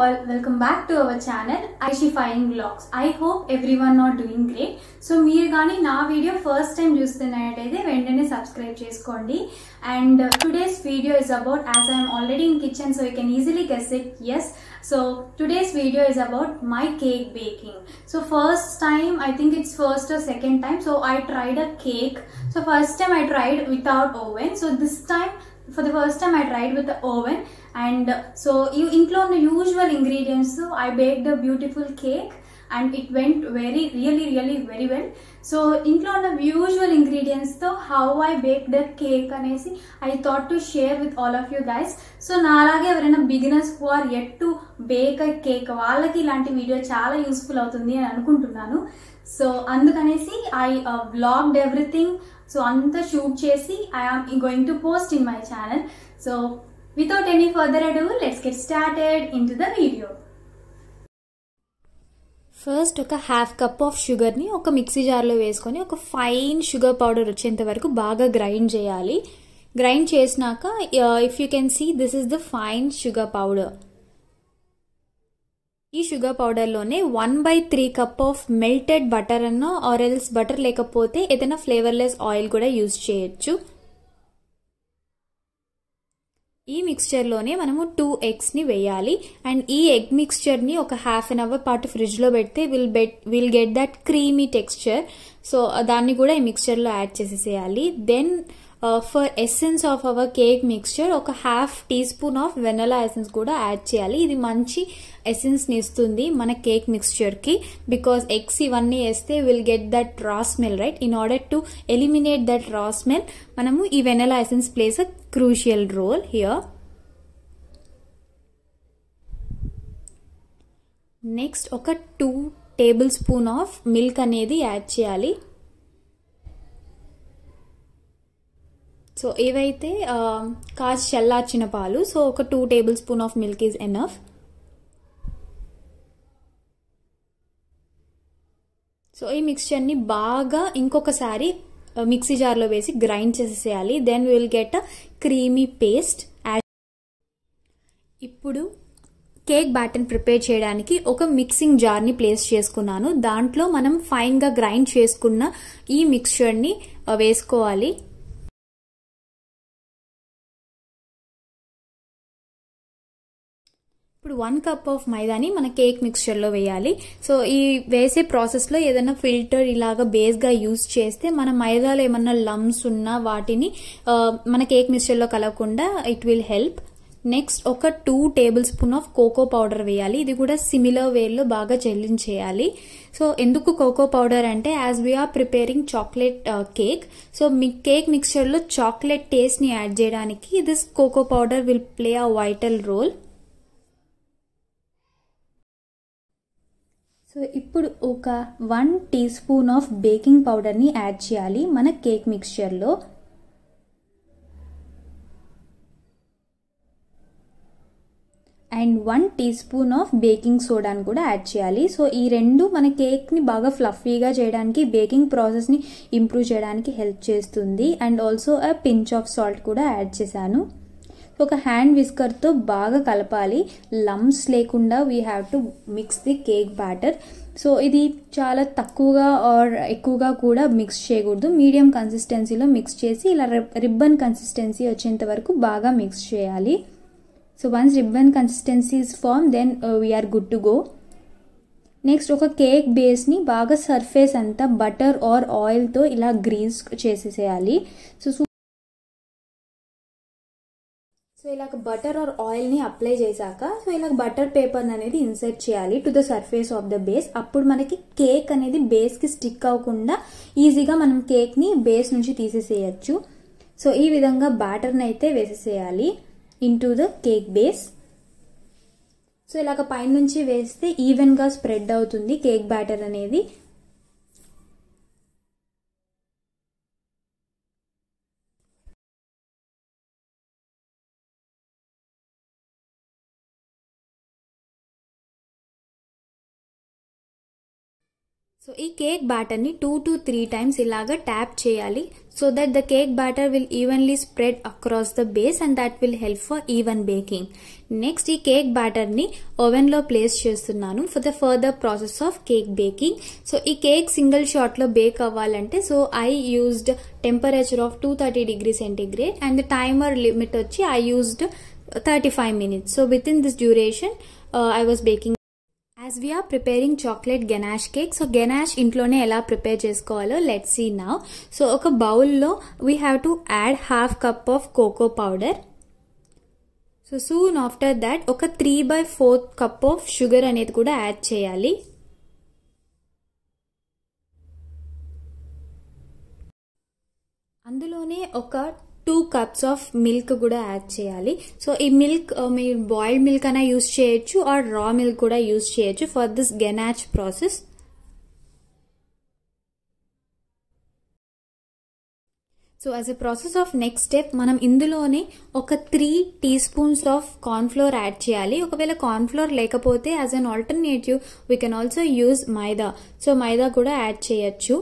all, welcome back to our channel Aishifying Vlogs. I hope everyone are doing great. So meer gaani na video first time chustunnataithe ventane subscribe cheskondi. And today's video is about, as I am already in kitchen so you can easily guess it. Yes, so today's video is about my cake baking. So first time, I think it's first or second time, so I tried a cake. So first time I tried without oven, so this time for the first time I tried with the oven. And so you include the usual ingredients, so I baked a beautiful cake and it went really very well. So include the usual ingredients, so how I baked the cake anesi I thought to share with all of you guys. So naalage evaraina beginners who are yet to bake a cake vallaki ilanti video chaala useful avutundi ani anukuntunnanu. So andukanesi I vlogged everything, so anta shoot chesi I am going to post in my channel. So without any further ado, let's get started into the video. First ఒక half cup of షుగర్ని ఒక mixie జార్లో వేసుకొని ఒక fine sugar powder వచ్చేంత వరకు బాగా grind చేయాలి. గ్రైండ్ చేసినాక if you can see this is the fine sugar powder. ఈ షుగర్ పౌడర్లోనే 1/3 కప్ ఆఫ్ మెల్టెడ్ బటర్ అన్న ఆర్ ఎల్స్ బటర్ లేకపోతే ఏదైనా ఫ్లేవర్లెస్ ఆయిల్ కూడా యూజ్ చేయొచ్చు. ఈ మిక్స్చర్లోనే మనము 2 ఎగ్స్ని వేయాలి. అండ్ ఈ ఎగ్ మిక్స్చర్ని ఒక హాఫ్ అన్ అవర్ పాటు ఫ్రిడ్జ్లో పెడితే will get that creamy texture. So దాన్ని కూడా ఈ మిక్స్చర్లో యాడ్ చేసేసేయాలి. Then for essence of our cake mixture ఒక half tea spoon of vanilla essence కూడా యాడ్ చేయాలి. ఇది మంచి ఎసెన్స్ని ఇస్తుంది మన కేక్ మిక్స్చర్కి, బికాస్ ఎగ్స్ ఇవన్నీ వేస్తే will get that raw smell, right? In order to eliminate that raw smell మనము ఈ vanilla essence plays a crucial role here. Next ఒక 2 టేబుల్ స్పూన్ ఆఫ్ మిల్క్ అనేది యాడ్ చేయాలి. సో ఏవైతే కాచి చల్లార్చిన పాలు, సో ఒక 2 tablespoon of milk is enough. So ఈ మిక్స్చర్ని బాగా ఇంకొకసారి మిక్సీ జార్లో వేసి గ్రైండ్ చేసేసేయాలి. Then will get a creamy paste. ఇప్పుడు కేక్ బ్యాటర్ని ప్రిపేర్ చేయడానికి ఒక మిక్సింగ్ జార్ని ప్లేస్ చేసుకున్నాను. దాంట్లో మనం ఫైన్గా గ్రైండ్ చేసుకున్న ఈ మిక్స్చర్ని వేసుకోవాలి. ఇప్పుడు 1 కప్ ఆఫ్ మైదాని మన కేక్ మిక్స్చర్లో వేయాలి. సో ఈ వేసే ప్రాసెస్లో ఏదైనా ఫిల్టర్ ఇలాగా బేస్గా యూజ్ చేస్తే మన మైదాలో ఏమన్నా లమ్స్ ఉన్నా వాటిని మన కేక్ మిక్స్చర్లో కలవకుండా ఇట్ విల్ హెల్ప్. నెక్స్ట్ ఒక 2 tablespoon of cocoa powder వేయాలి. ఇది కూడా సిమిలర్ వేలో బాగా చెల్లించేయాలి. సో ఎందుకు కోకో పౌడర్ అంటే, as we're preparing chocolate cake, so మీ కేక్ మిక్స్చర్లో చాక్లెట్ టేస్ట్ని యాడ్ చేయడానికి this cocoa powder will play a vital role. So ఇప్పుడు ఒక 1 టీ స్పూన్ ఆఫ్ బేకింగ్ పౌడర్ని యాడ్ చేయాలి మన కేక్ మిక్స్చర్లో. And 1 tea spoon of baking సోడాని కూడా యాడ్ చేయాలి. సో ఈ రెండు మన కేక్ని బాగా ఫ్లఫీగా చేయడానికి, బేకింగ్ ప్రాసెస్ని ఇంప్రూవ్ చేయడానికి హెల్ప్ చేస్తుంది. And also a pinch of salt కూడా యాడ్ చేశాను. ఒక హ్యాండ్ విస్కర్తో బాగా కలపాలి, లమ్స్ లేకుండా we have to mix the cake batter. So ఇది చాలా తక్కువగా ఆర్ ఎక్కువగా కూడా మిక్స్ చేయకూడదు, మీడియం కన్సిస్టెన్సీలో మిక్స్ చేసి ఇలా రిబ్బన్ కన్సిస్టెన్సీ వచ్చేంత వరకు బాగా మిక్స్ చేయాలి. So once ribbon consistency is form, then we are good to go. Next ఒక కేక్ బేస్ని బాగా సర్ఫేస్ అంతా బటర్ ఆర్ ఆయిల్తో ఇలా గ్రీస్ చేసేసేయాలి. సో ఇలాగ బటర్ ఆర్ ఆయిల్ని అప్లై చేశాక సో ఇలాగ బటర్ పేపర్ అనేది ఇన్సర్ట్ చేయాలి to the surface of the base. అప్పుడు మనకి కేక్ అనేది బేస్కి స్టిక్ అవ్వకుండా ఈజీగా మనం కేక్ని బేస్ నుంచి తీసేసేయచ్చు. సో ఈ విధంగా బ్యాటర్ని అయితే వేసేసేయాలి into the cake base. So ఇలాగ పైనుంచి వేస్తే ఈవెన్గా స్ప్రెడ్ అవుతుంది కేక్ బ్యాటర్ అనేది. సో ఈ కేక్ బ్యాటర్ని 2 to 3 times ఇలాగా ట్యాప్ చేయాలి so that the cake batter will evenly spread across the base and that will help for even baking. Next ఈ కేక్ బ్యాటర్ని ఓవెన్లో ప్లేస్ చేస్తున్నాను for the further process of cake baking. So ఈ cake single షాట్లో bake అవ్వాలంటే so I used temperature of 230 degrees centigrade and the timer limit వచ్చి I used 35 minutes. So within this duration I was baking. As we are preparing chocolate ganache cake, so ganache ఇంట్లోనే ఎలా prepare చేసుకోవాలో let's see now. So ఒక బౌల్లో we have to add half cup of cocoa powder. So soon after that ఒక 3/4 cup of sugar అనేది కూడా add చేయాలి. అందులోనే ఒక 2 cups ఆఫ్ మిల్క్ కూడా యాడ్ చేయాలి. సో ఈ మిల్క్ మీరు బాయిల్డ్ మిల్క్ అయినా యూజ్ చేయొచ్చు ఆర్ రా మిల్క్ కూడా యూజ్ చేయొచ్చు for this ganache process. So as a process of next step మనం ఇందులోనే ఒక 3 teaspoons ఆఫ్ కార్న్ఫ్లోర్ యాడ్ చేయాలి. ఒకవేళ కార్న్ఫ్లోర్ లేకపోతే as an alternative we can also use maida. So maida కూడా యాడ్ చేయొచ్చు.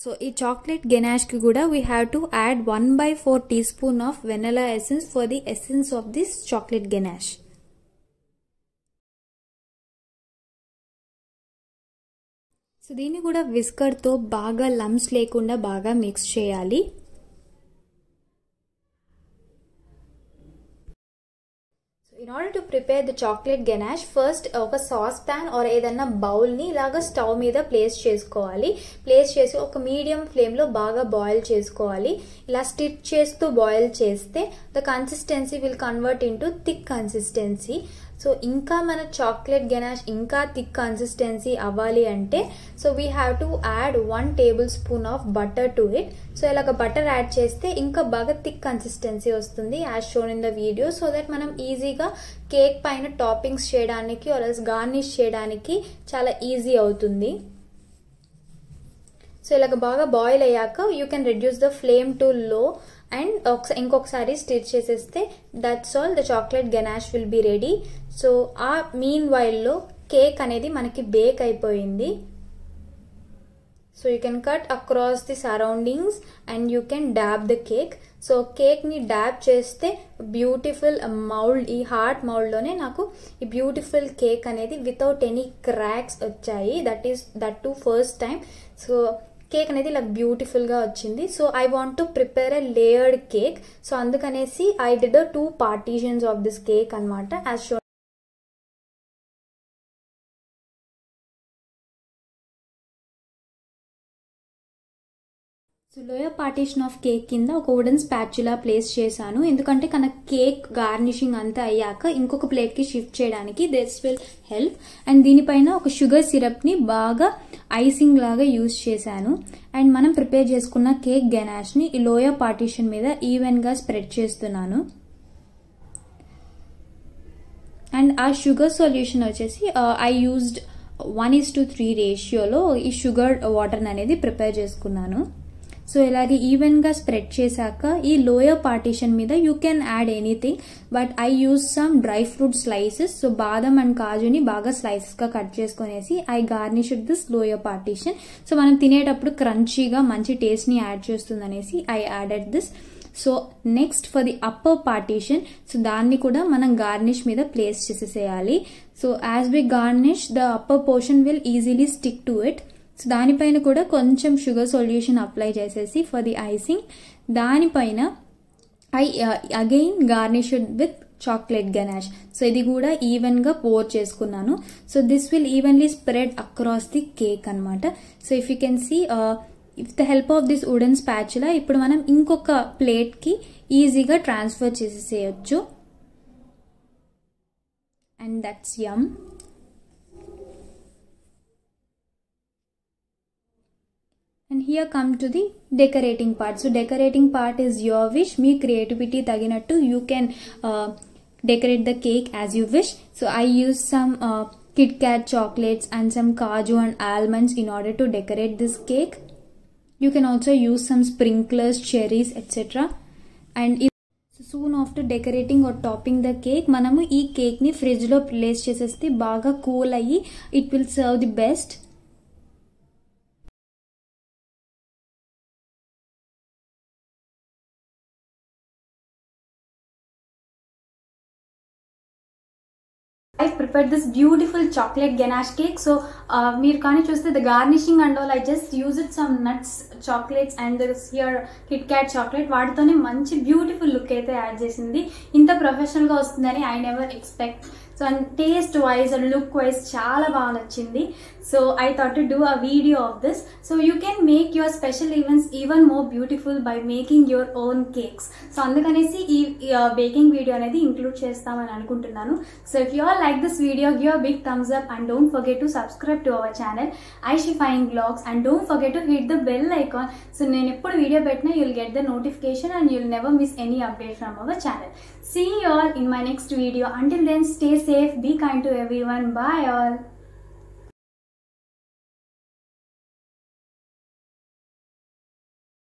సో ఈ చాక్లెట్ గెనాష్కి కూడా we have to add 1/4 teaspoon of vanilla essence for the essence of this chocolate ganache. So దీన్ని కూడా విస్కర్తో బాగా లమ్స్ లేకుండా బాగా మిక్స్ చేయాలి. In order to prepare the chocolate ganache, first ఒక సాస్ ప్యాన్ ఆర్ ఏదన్నా బౌల్ని ఇలాగా స్టవ్ మీద ప్లేస్ చేసుకోవాలి. ప్లేస్ చేసి ఒక మీడియం ఫ్లేమ్లో బాగా బాయిల్ చేసుకోవాలి. ఇలా స్టిర్ చేస్తూ బాయిల్ చేస్తే the consistency will convert into thick consistency. So ఇంకా మన చాక్లెట్ గెనాష్ ఇంకా థిక్ కన్సిస్టెన్సీ అవ్వాలి అంటే so we have to add 1 tablespoon of butter to it. So ఇలాగ బటర్ యాడ్ చేస్తే ఇంకా బాగా థిక్ కన్సిస్టెన్సీ వస్తుంది as shown in the video. So that మనం ఈజీగా కేక్ పైన టాపింగ్స్ చేయడానికి ఆర్ ఎల్స్ గార్నిష్ చేయడానికి చాలా ఈజీ అవుతుంది. సో ఇలాగ బాగా బాయిల్ అయ్యాక you can reduce the flame to low and ఇంకొకసారి స్టిర్ చేసేస్తే that's all, the chocolate ganache will be ready. So ఆ మీన్ వైల్లో కేక్ అనేది మనకి బేక్ అయిపోయింది. So you can cut across the surroundings and you can dab the cake. So కేక్ని dab చేస్తే బ్యూటిఫుల్ మౌల్డ్, ఈ హార్ట్ మౌల్డ్లోనే నాకు ఈ బ్యూటిఫుల్ కేక్ అనేది వితౌట్ ఎనీ క్రాక్స్ వచ్చాయి. That too first time. So cake అనేది ఇలా బ్యూటిఫుల్గా వచ్చింది. So I want to prepare a layered cake. So అందుకనేసి I did 2 partitions of this cake అనమాట as shown. So lower partition of cake కింద ఒక wooden spatula place చేశాను. ఎందుకంటే కనుక కేక్ గార్నిషింగ్ అంతా అయ్యాక ఇంకొక ప్లేట్కి షిఫ్ట్ చేయడానికి దిస్ విల్ హెల్ప్. అండ్ దీనిపైన ఒక షుగర్ సిరప్ని బాగా ఐసింగ్ లాగా యూజ్ చేశాను. అండ్ మనం ప్రిపేర్ చేసుకున్న కేక్ గెనాష్ని ఈ లోయర్ పార్టీషన్ మీద ఈవెన్గా స్ప్రెడ్ చేస్తున్నాను. అండ్ ఆ షుగర్ సొల్యూషన్ వచ్చేసి ఐ యూజ్డ్ 1:3 రేషియోలో ఈ షుగర్ వాటర్ అనేది ప్రిపేర్ చేసుకున్నాను. సో ఇలాగే ఈవెన్గా స్ప్రెడ్ చేశాక ఈ లోయర్ పార్టీషన్ మీద you can add anything, but I use some dry fruit slices. So బాదం అండ్ కాజుని బాగా స్లైసెస్గా కట్ చేసుకునేసి I garnish this lower partition. So మనం తినేటప్పుడు క్రంచీగా మంచి టేస్ట్ని యాడ్ చేస్తుందనేసి I added this. So next for the upper partition, so దాన్ని కూడా మనం గార్నిష్ మీద ప్లేస్ చేసేసేయాలి. So as we garnish the upper portion will easily stick to it. So దానిపైన కూడా కొంచెం షుగర్ సొల్యూషన్ అప్లై చేసేసి ఫర్ ది ఐసింగ్ దానిపైన I again garnish with chocolate ganache. So ఇది కూడా ఈవెన్గా పోర్ చేసుకున్నాను. So this will evenly spread across the cake అనమాట. So if you can see with the help of this wooden spatula ఇప్పుడు మనం ఇంకొక ప్లేట్కి ఈజీగా ట్రాన్స్ఫర్ చేసేసేయచ్చు. And that's yum. And here come to the decorating part. So decorating part is your wish. Me creativity taginattu you can decorate the cake as you wish. So I use some Kit Kat chocolates and some kaju and almonds in order to decorate this cake. You can also use some sprinklers, cherries, etc. And soon after decorating or topping the cake మనము ఈ కేక్ని ఫ్రిడ్జ్లో place చేసేస్తే బాగా cool అయ్యి it will serve the best. I prepared this beautiful chocolate ganache cake. So meer kaani chuste the garnishing and all, I just used some nuts, chocolates and this here KitKat chocolate vaaditone manchi beautiful look aithe add chesindi. Inta professional ga vastundani I never expect. So and taste wise and look wise chaala baga nachindi. So I thought to do a video of this. So you can make your special events even more beautiful by making your own cakes. So andukanesi ee baking video anedi include chestamani anukuntunnanu. So if you all like this video, give a big thumbs up and don't forget to subscribe to our channel Aishi Fine Vlogs, and don't forget to hit the bell icon. So nenu eppudu video petna you'll get the notification and you'll never miss any update from our channel. See you all in my next video. Until then, stay safe, be kind to everyone. Bye all.